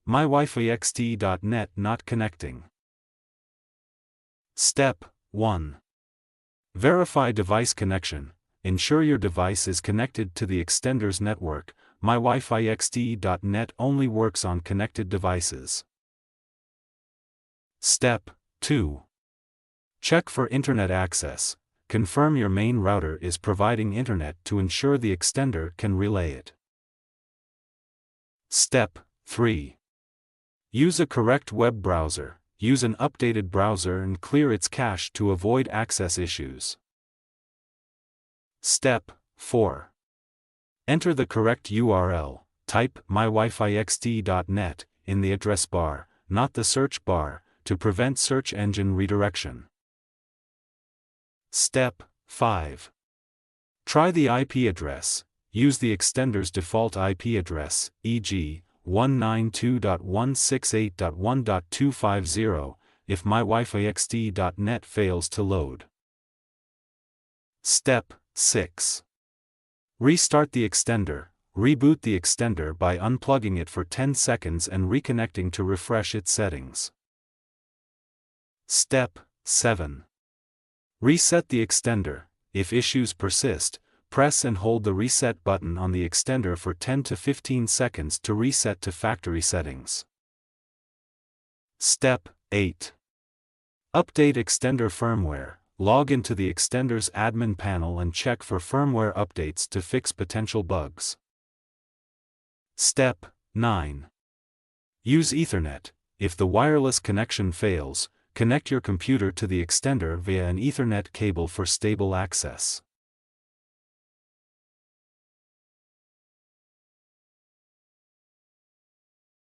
mywifiext.net not connecting. Step 1. Verify device connection. Ensure your device is connected to the extender's network. mywifiext.net only works on connected devices. Step 2. Check for internet access. Confirm your main router is providing internet to ensure the extender can relay it. Step 3. Use a correct web browser. Use an updated browser and clear its cache to avoid access issues. Step 4. Enter the correct URL. Type mywifiext.net in the address bar, not the search bar, to prevent search engine redirection. Step 5. Try the IP address. Use the extender's default IP address, e.g., 192.168.1.250, if mywifiext.net fails to load. Step 6. Restart the extender. Reboot the extender by unplugging it for 10 seconds and reconnecting to refresh its settings. Step 7. Reset the extender. If issues persist, press and hold the reset button on the extender for 10 to 15 seconds to reset to factory settings. Step 8. Update extender firmware. Log into the extender's admin panel and check for firmware updates to fix potential bugs. Step 9. Use Ethernet. If the wireless connection fails, connect your computer to the extender via an Ethernet cable for stable access.